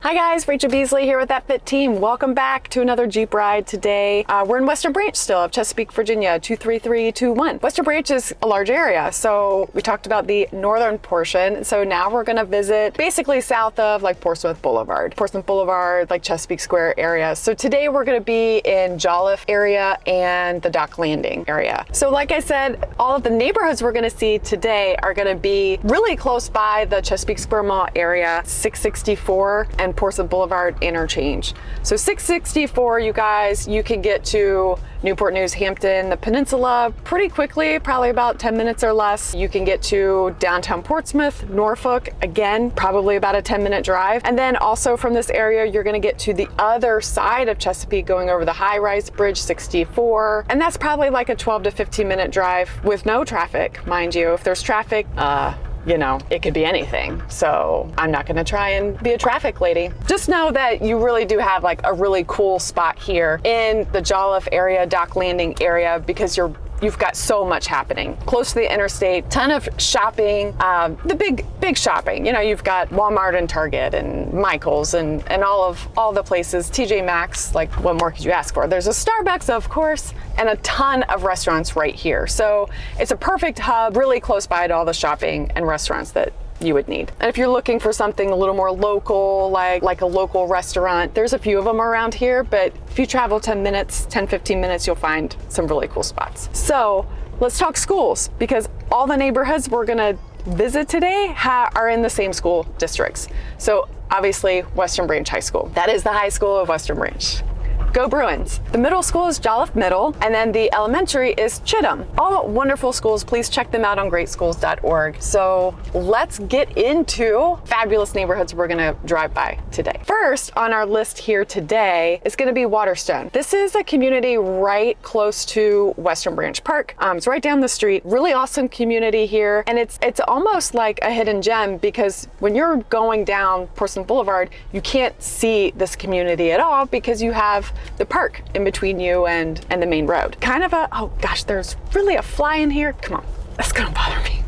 Hi guys, Rachel Beasley here with That Fit Team. Welcome back to another Jeep ride today. We're in Western Branch still of Chesapeake, Virginia, 23321. Western Branch is a large area, so we talked about the northern portion. So now we're gonna visit basically south of like Portsmouth Boulevard, like Chesapeake Square area. So today we're gonna be in Jolliff area and the Dock Landing area. So like I said, all of the neighborhoods we're gonna see today are gonna be really close by the Chesapeake Square Mall area, 664 and Portsmouth Boulevard interchange. So 664, you guys, you can get to Newport News, Hampton, the Peninsula pretty quickly, probably about 10 minutes or less. You can get to downtown Portsmouth, Norfolk, again, probably about a 10-minute drive. And then also from this area, you're gonna get to the other side of Chesapeake going over the high-rise bridge 64. And that's probably like a 12 to 15-minute drive with no traffic, mind you. If there's traffic, you know, it could be anything. So I'm not gonna try and be a traffic lady. Just know that you really do have like a really cool spot here in the Jolliff area, Dock Landing area, because you've got so much happening. Close to the interstate, ton of shopping, the big shopping. You know, you've got Walmart and Target and Michael's and all the places, TJ Maxx, like what more could you ask for? There's a Starbucks, of course, and a ton of restaurants right here. So it's a perfect hub, really close by to all the shopping and restaurants that you would need. And if you're looking for something a little more local, like a local restaurant, there's a few of them around here, but if you travel 10, 15 minutes, you'll find some really cool spots. So let's talk schools, because all the neighborhoods we're gonna visit today are in the same school districts. So obviously Western Branch High School. That is the high school of Western Branch. Go Bruins. The middle school is Jolliff Middle, and then the elementary is Chittum. All wonderful schools. Please check them out on greatschools.org. So let's get into fabulous neighborhoods we're gonna drive by today. First on our list here today is gonna be Waterstone. This is a community right close to Western Branch Park. It's right down the street. Really awesome community here, and it's almost like a hidden gem, because when you're going down Portsmouth Boulevard, you can't see this community at all because you have the park in between you and the main road. Kind of oh gosh, there's really a fly in here. Come on, that's gonna bother me.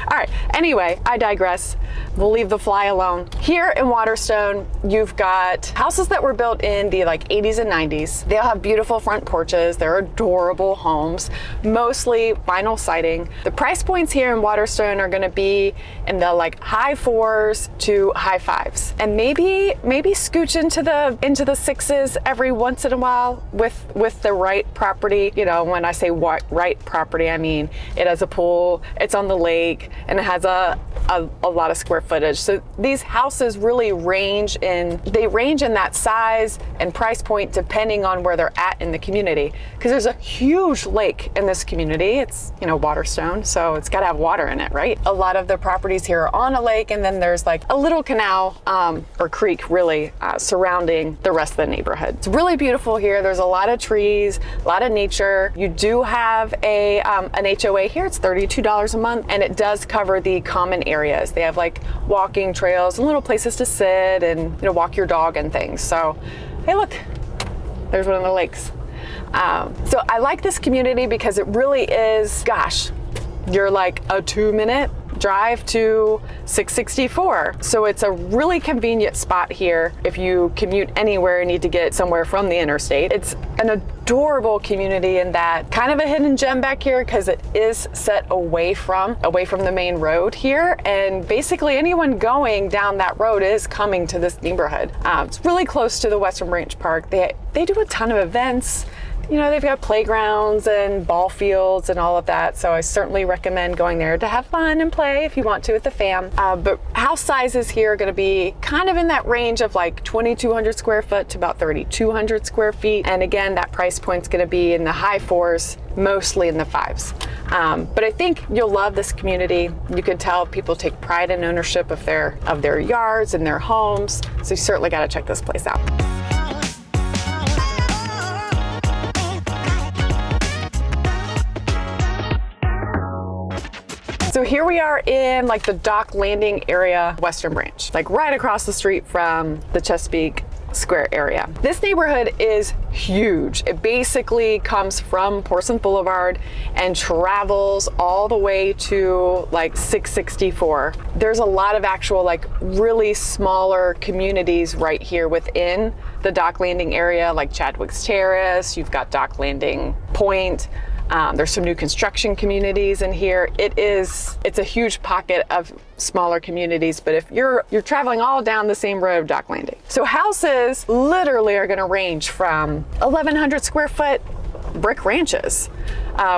All right, anyway, I digress. We'll leave the fly alone. Here in Waterstone, you've got houses that were built in the like 80s and 90s. They all have beautiful front porches. They're adorable homes, mostly vinyl siding. The price points here in Waterstone are gonna be in the like high 4s to high 5s. And maybe scooch into the 6s every once in a while with the right property. You know, when I say right property, I mean it has a pool, it's on the lake, and it has a lot of square footage. So these houses really range in that size and price point depending on where they're at in the community. Because there's a huge lake in this community. It's, you know, Waterstone, so it's gotta have water in it, right? A lot of the properties here are on a lake, and then there's like a little canal or creek really surrounding the rest of the neighborhood. It's really beautiful here. There's a lot of trees, a lot of nature. You do have an HOA here. It's $32 a month, and it does cover the common areas. They have like walking trails and little places to sit and, you know, walk your dog and things. So, hey, look, there's one of the lakes. So I like this community because it really is, gosh, you're like a 2-minute drive to 664. So it's a really convenient spot here if you commute anywhere and need to get somewhere from the interstate. It's an adorable community in that, kind of a hidden gem back here because it is set away from the main road here, and basically anyone going down that road is coming to this neighborhood. It's really close to the Western Branch Park. They do a ton of events. You know, they've got playgrounds and ball fields and all of that. So I certainly recommend going there to have fun and play if you want to with the fam. But house sizes here are going to be kind of in that range of like 2,200 square foot to about 3,200 square feet. And again, that price point's going to be in the high 4s, mostly in the 5s. But I think you'll love this community. You can tell people take pride in ownership of their yards and their homes. So you certainly got to check this place out. So here we are in like the Dock Landing area, Western Branch, like right across the street from the Chesapeake square area. This neighborhood is huge. It basically comes from Portsmouth Boulevard and travels all the way to like 664. There's a lot of actual like really smaller communities right here within the Dock Landing area, like Chadwick's Terrace. You've got Dock Landing Point. There's some new construction communities in here. It's a huge pocket of smaller communities, but if you're traveling all down the same road, Dock Landing. So houses literally are gonna range from 1,100 square foot brick ranches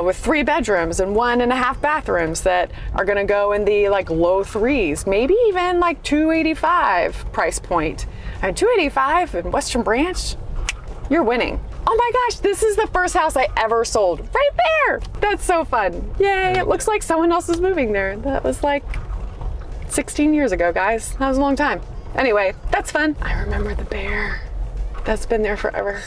with 3 bedrooms and 1.5 bathrooms that are gonna go in the like low 3s, maybe even like 285 price point. And 285 in Western Branch, you're winning. Oh my gosh, this is the first house I ever sold. Right there! That's so fun. Yay, it looks like someone else is moving there. That was like 16 years ago, guys. That was a long time. Anyway, that's fun. I remember the bear. That's been there forever.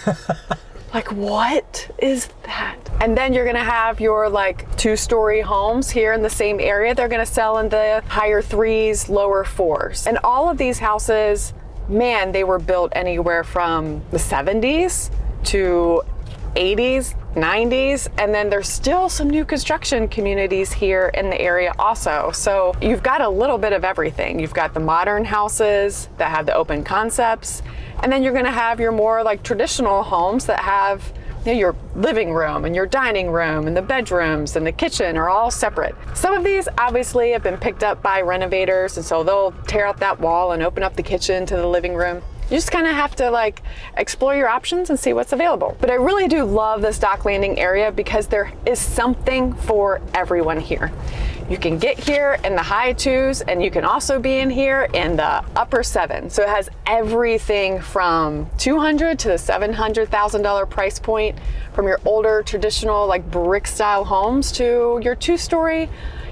Like, what is that? And then you're gonna have your like 2-story homes here in the same area. They're gonna sell in the higher 3s, lower 4s. And all of these houses, man, they were built anywhere from the 70s to 80s, 90s, and then there's still some new construction communities here in the area also. So you've got a little bit of everything. You've got the modern houses that have the open concepts, and then you're gonna have your more like traditional homes that have, you know, your living room and your dining room and the bedrooms and the kitchen are all separate. Some of these obviously have been picked up by renovators, and so they'll tear out that wall and open up the kitchen to the living room. You just kind of have to like explore your options and see what's available. But I really do love this Dock Landing area because there is something for everyone here. You can get here in the high 2s, and you can also be in here in the upper 7. So it has everything from $200,000 to the $700,000 price point, from your older traditional like brick style homes to your 2-story,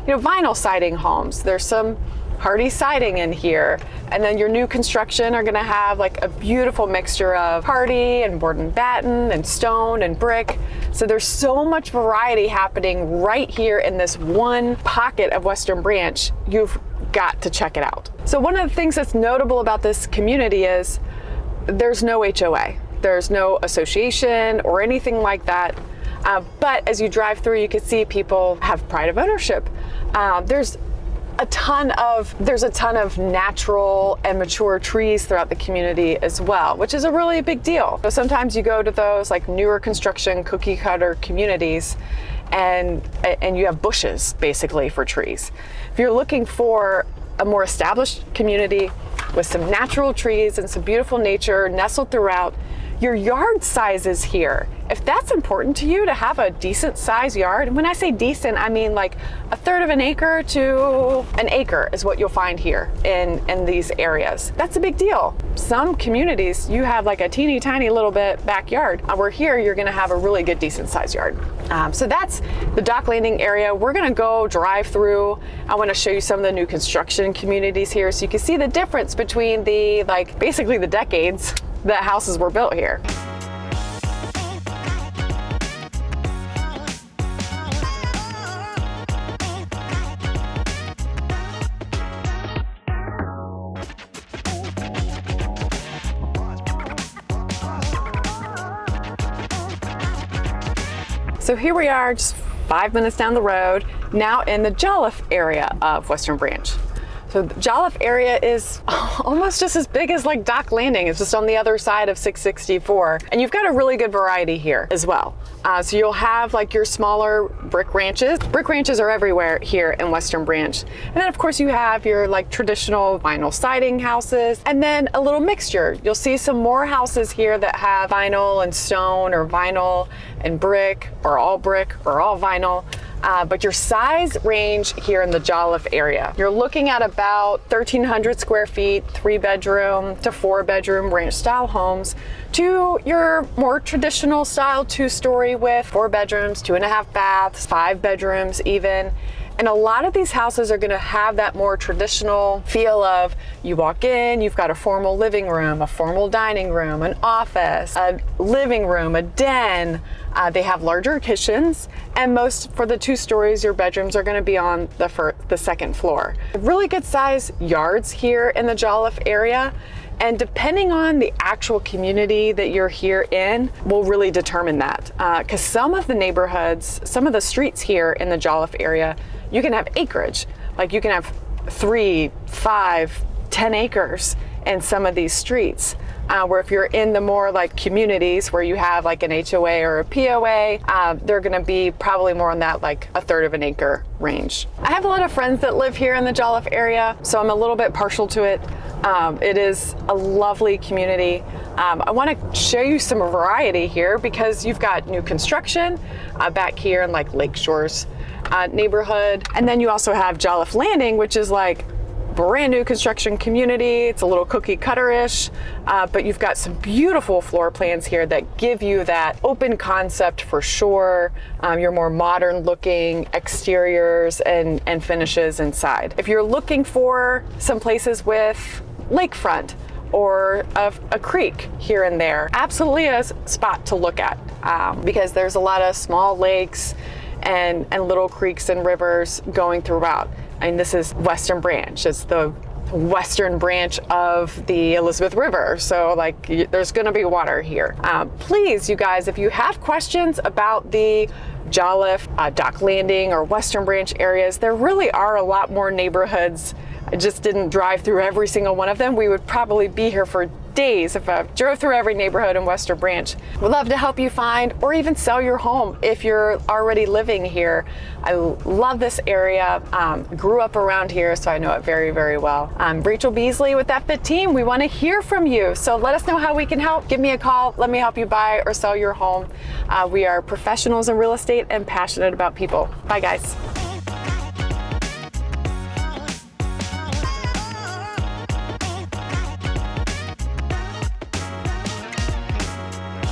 vinyl siding homes. There's some hardy siding in here, and then your new construction are gonna have like a beautiful mixture of hardy and board and batten and stone and brick. So there's so much variety happening right here in this one pocket of Western Branch. You've got to check it out. So one of the things that's notable about this community is there's no HOA. There's no association or anything like that. But as you drive through, you can see people have pride of ownership. There's a ton of natural and mature trees throughout the community as well, which is a really big deal. So sometimes you go to those like newer construction cookie cutter communities and you have bushes basically for trees. If you're looking for a more established community with some natural trees and some beautiful nature nestled throughout, your yard sizes here. If that's important to you to have a decent size yard, and when I say decent, I mean like 1/3 of an acre to an acre is what you'll find here in these areas. That's a big deal. Some communities, you have like a teeny tiny little bit backyard. Where here, you're gonna have a really good decent size yard. So that's the Dock Landing area. We're gonna go drive through. I wanna show you some of the new construction communities here so you can see the difference between the basically the decades that houses were built here. So here we are, just 5 minutes down the road, now in the Jolliff area of Western Branch. So the Jolliff area is almost just as big as like Dock Landing. It's just on the other side of 664. And you've got a really good variety here as well. So you'll have like your smaller brick ranches. Brick ranches are everywhere here in Western Branch. And then of course you have your like traditional vinyl siding houses, and then a little mixture. You'll see some more houses here that have vinyl and stone, or vinyl and brick, or all vinyl. But your size range here in the Jolliff area, you're looking at about 1,300 square feet, 3-bedroom to 4-bedroom ranch style homes, to your more traditional style 2-story with 4 bedrooms, 2.5 baths, 5 bedrooms even. And a lot of these houses are gonna have that more traditional feel of, you walk in, you've got a formal living room, a formal dining room, an office, a living room, a den. They have larger kitchens, and most, for the 2 stories, your bedrooms are gonna be on the second floor. Really good size yards here in the Jolliff area. And depending on the actual community that you're here in will really determine that. Because some of the neighborhoods, some of the streets here in the Jolliff area, you can have acreage. Like you can have 3, 5, 10 acres in some of these streets. Where if you're in the more like communities where you have like an HOA or a POA, they're gonna be probably more on that like 1/3 of an acre range. I have a lot of friends that live here in the Jolliff area, so I'm a little bit partial to it. It is a lovely community. I wanna show you some variety here because you've got new construction back here in like Lake Shores neighborhood. And then you also have Jolliff Landing, which is like brand new construction community. It's a little cookie cutter-ish, but you've got some beautiful floor plans here that give you that open concept for sure. Your more modern looking exteriors and finishes inside. If you're looking for some places with lakefront or a creek here and there, absolutely a spot to look at because there's a lot of small lakes and little creeks and rivers going throughout. And this is Western Branch. It's the western branch of the Elizabeth River. So like there's gonna be water here. Please, you guys, if you have questions about the Jolliff, Dock Landing or Western Branch areas, there really are a lot more neighborhoods. I just didn't drive through every single one of them. We would probably be here for days if I drove through every neighborhood in Western Branch. We'd love to help you find or even sell your home if you're already living here. I love this area, grew up around here, so I know it very, very well. I'm Rachel Beasley with That Fit Team. We want to hear from you, so let us know how we can help. Give me a call, let me help you buy or sell your home. We are professionals in real estate and passionate about people. Bye guys.